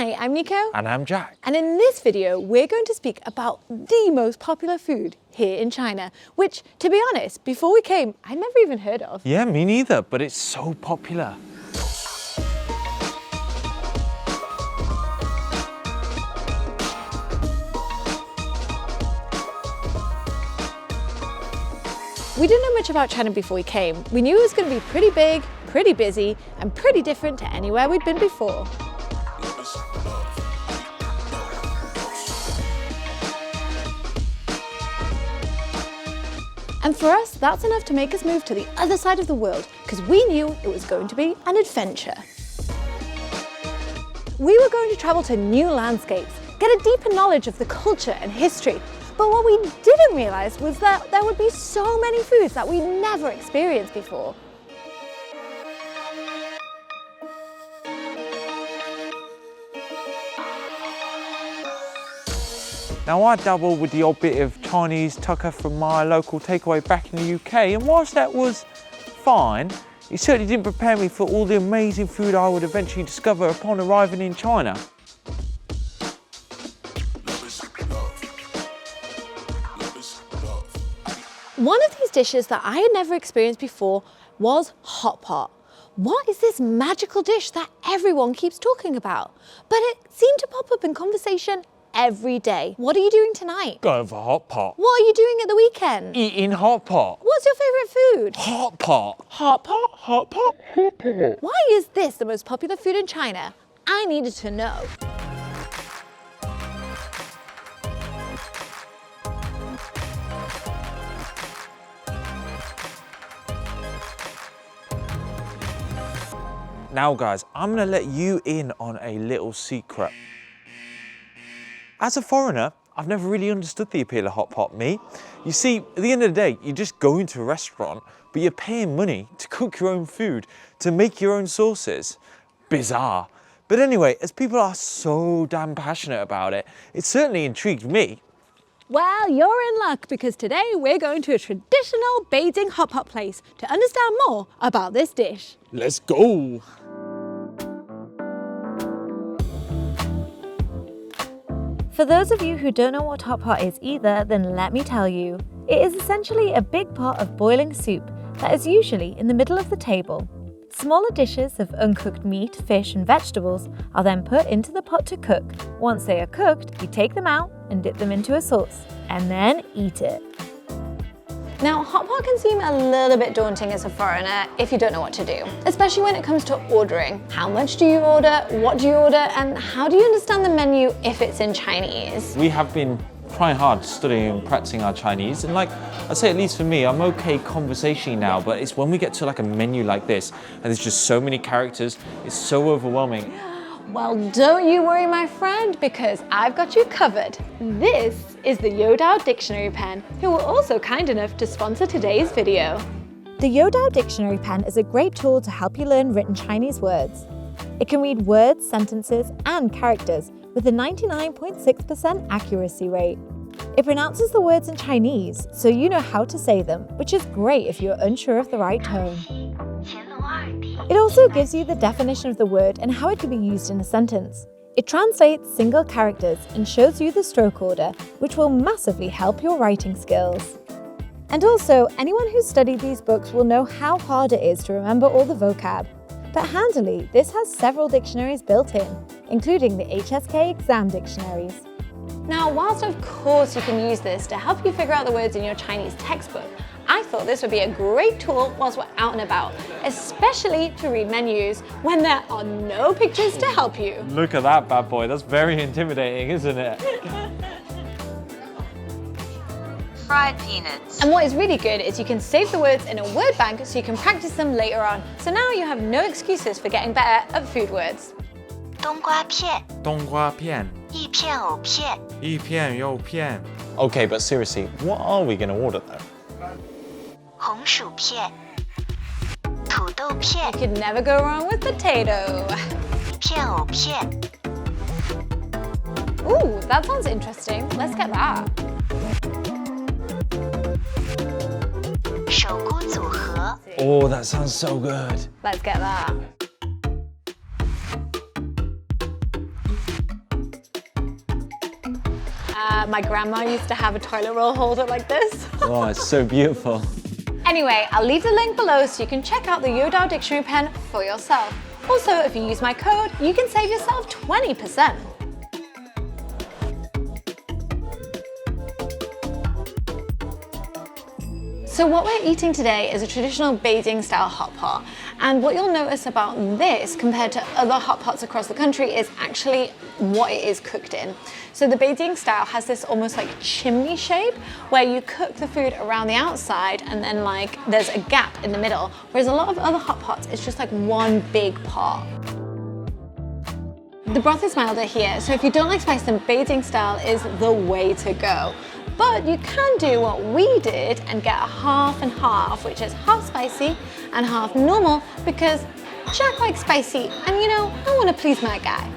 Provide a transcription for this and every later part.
Hi, I'm Nico. And I'm Jack. And in this video, we're going to speak about the most popular food here in China, which, to be honest, before we came, I'd never even heard of. Yeah, me neither, but it's so popular. We didn't know much about China before we came. We knew it was going to be pretty big, pretty busy, and pretty different to anywhere we'd been before. And for us, that's enough to make us move to the other side of the world, because we knew it was going to be an adventure. We were going to travel to new landscapes, get a deeper knowledge of the culture and history. But what we didn't realize was that there would be so many foods that we never experienced before. Now, I dabble with the odd bit of Chinese tucker from my local takeaway back in the UK, and whilst that was fine, it certainly didn't prepare me for all the amazing food I would eventually discover upon arriving in China. One of these dishes that I had never experienced before was hot pot. What is this magical dish that everyone keeps talking about? But it seemed to pop up in conversation every day. What are you doing tonight? Going for hot pot. What are you doing at the weekend? Eating hot pot. What's your favourite food? Hot pot. Hot pot, hot pot, hot pot. Why is this the most popular food in China? I needed to know. Now guys, I'm gonna let you in on a little secret. As a foreigner, I've never really understood the appeal of hot pot, me. You see, at the end of the day, you just go into a restaurant, but you're paying money to cook your own food, to make your own sauces. Bizarre. But anyway, as people are so damn passionate about it, it certainly intrigued me. Well, you're in luck because today we're going to a traditional Beijing hot pot place to understand more about this dish. Let's go. For those of you who don't know what hot pot is either, then let me tell you. It is essentially a big pot of boiling soup that is usually in the middle of the table. Smaller dishes of uncooked meat, fish and vegetables are then put into the pot to cook. Once they are cooked, you take them out and dip them into a sauce, and then eat it. Now, hot pot can seem a little bit daunting as a foreigner if you don't know what to do, especially when it comes to ordering. How much do you order, what do you order, and how do you understand the menu if it's in Chinese? We have been trying hard studying and practicing our Chinese, and like I'd say, at least for me, I'm okay conversationally now, but it's when we get to like a menu like this and there's just so many characters, it's so overwhelming. Well, don't you worry, my friend, because I've got you covered. This is the Youdao Dictionary Pen, who were also kind enough to sponsor today's video. The Youdao Dictionary Pen is a great tool to help you learn written Chinese words. It can read words, sentences, and characters with a 99.6% accuracy rate. It pronounces the words in Chinese, so you know how to say them, which is great if you're unsure of the right tone. It also gives you the definition of the word and how it could be used in a sentence. It translates single characters and shows you the stroke order, which will massively help your writing skills. And also, anyone who's studied these books will know how hard it is to remember all the vocab. But handily, this has several dictionaries built in, including the HSK exam dictionaries. Now, whilst of course you can use this to help you figure out the words in your Chinese textbook, I thought this would be a great tool whilst we're out and about, especially to read menus when there are no pictures to help you. Look at that bad boy, that's very intimidating, isn't it? Fried peanuts. And what is really good is you can save the words in a word bank so you can practice them later on. So now you have no excuses for getting better at food words. 冬瓜片，冬瓜片，一片藕片，一片又片。Okay, but seriously, what are we going to order though? 红薯片，土豆片， You could never go wrong with potato. 一片藕片， Ooh, that sounds interesting. Let's get that. 手菇组合， Oh, that sounds so good. Let's get that. My grandma used to have a toilet roll holder like this. Oh, it's so beautiful. Anyway, I'll leave the link below so you can check out the Youdao Dictionary Pen for yourself. Also, if you use my code, you can save yourself 20%. So what we're eating today is a traditional Beijing style hot pot. And what you'll notice about this compared to other hot pots across the country is actually what it is cooked in. So the Beijing style has this almost like chimney shape where you cook the food around the outside and then like there's a gap in the middle. Whereas a lot of other hot pots, it's just like one big pot. The broth is milder here, so if you don't like spice, then Beijing style is the way to go. But you can do what we did and get a half and half, which is half spicy and half normal, because Jack likes spicy and you know, I want to please my guy.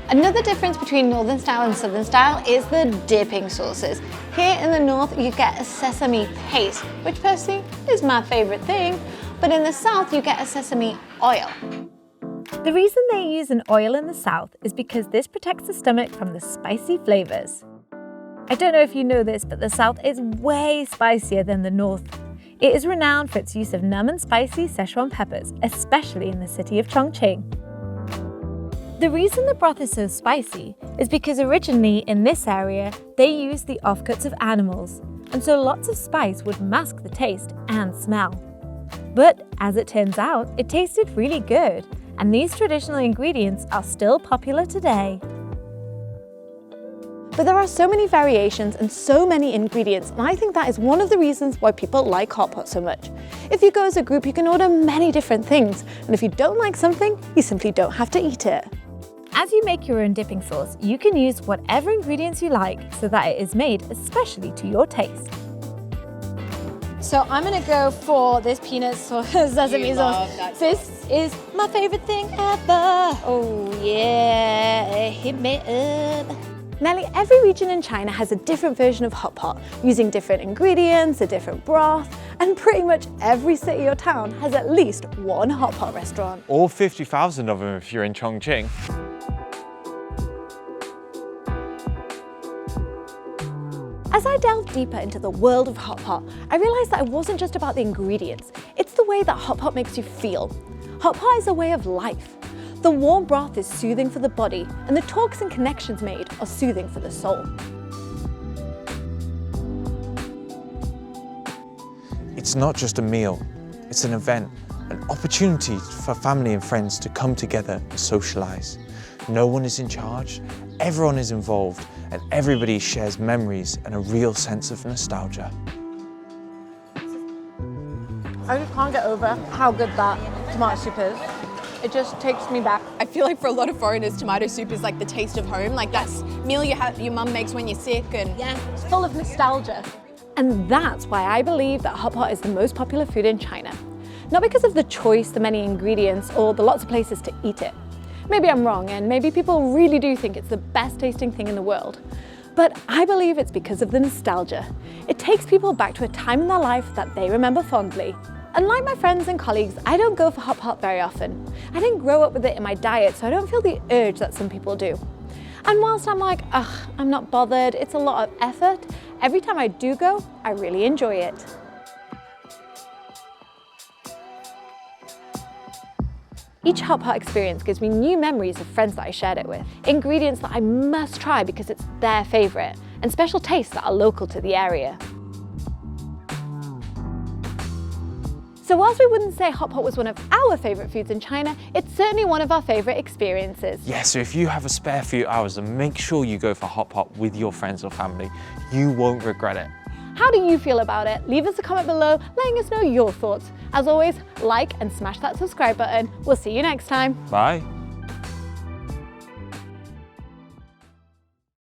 Another difference between northern style and southern style is the dipping sauces. Here in the north you get a sesame paste, which personally is my favorite thing, but in the south you get a sesame oil. The reason they use an oil in the south is because this protects the stomach from the spicy flavors. I don't know if you know this, but the south is way spicier than the north. It is renowned for its use of numb and spicy Szechuan peppers, especially in the city of Chongqing. The reason the broth is so spicy is because originally in this area, they used the offcuts of animals, and so lots of spice would mask the taste and smell. But as it turns out, it tasted really good, and these traditional ingredients are still popular today. But there are so many variations and so many ingredients, and I think that is one of the reasons why people like hot pot so much. If you go as a group, you can order many different things, and if you don't like something, you simply don't have to eat it. As you make your own dipping sauce, you can use whatever ingredients you like so that it is made especially to your taste. So I'm gonna go for this peanut sauce, sesame sauce. This is my favorite thing ever. Oh yeah, hit me up. Nearly every region in China has a different version of hot pot, using different ingredients, a different broth, and pretty much every city or town has at least one hot pot restaurant. All 50,000 of them if you're in Chongqing. As I delved deeper into the world of hot pot, I realized that it wasn't just about the ingredients, it's the way that hot pot makes you feel. Hot pot is a way of life. The warm broth is soothing for the body, and the talks and connections made are soothing for the soul. It's not just a meal, it's an event, an opportunity for family and friends to come together and socialize. No one is in charge, everyone is involved, and everybody shares memories and a real sense of nostalgia. I just can't get over how good that tomato soup is. It just takes me back. I feel like for a lot of foreigners, tomato soup is like the taste of home. Like that's meal your mum makes when you're sick, and Yeah, it's full of nostalgia. And that's why I believe that hot pot is the most popular food in China. Not because of the choice, the many ingredients, or the lots of places to eat it. Maybe I'm wrong, and maybe people really do think it's the best tasting thing in the world. But I believe it's because of the nostalgia. It takes people back to a time in their life that they remember fondly. Unlike my friends and colleagues, I don't go for hot pot very often. I didn't grow up with it in my diet, so I don't feel the urge that some people do. And whilst I'm like, ugh, I'm not bothered, it's a lot of effort, every time I do go, I really enjoy it. Each hot pot experience gives me new memories of friends that I shared it with, ingredients that I must try because it's their favourite, and special tastes that are local to the area. So whilst we wouldn't say hot pot was one of our favourite foods in China, it's certainly one of our favourite experiences. Yeah, so if you have a spare few hours, then make sure you go for hot pot with your friends or family. You won't regret it. How do you feel about it? Leave us a comment below, letting us know your thoughts. As always, like and smash that subscribe button. We'll see you next time. Bye.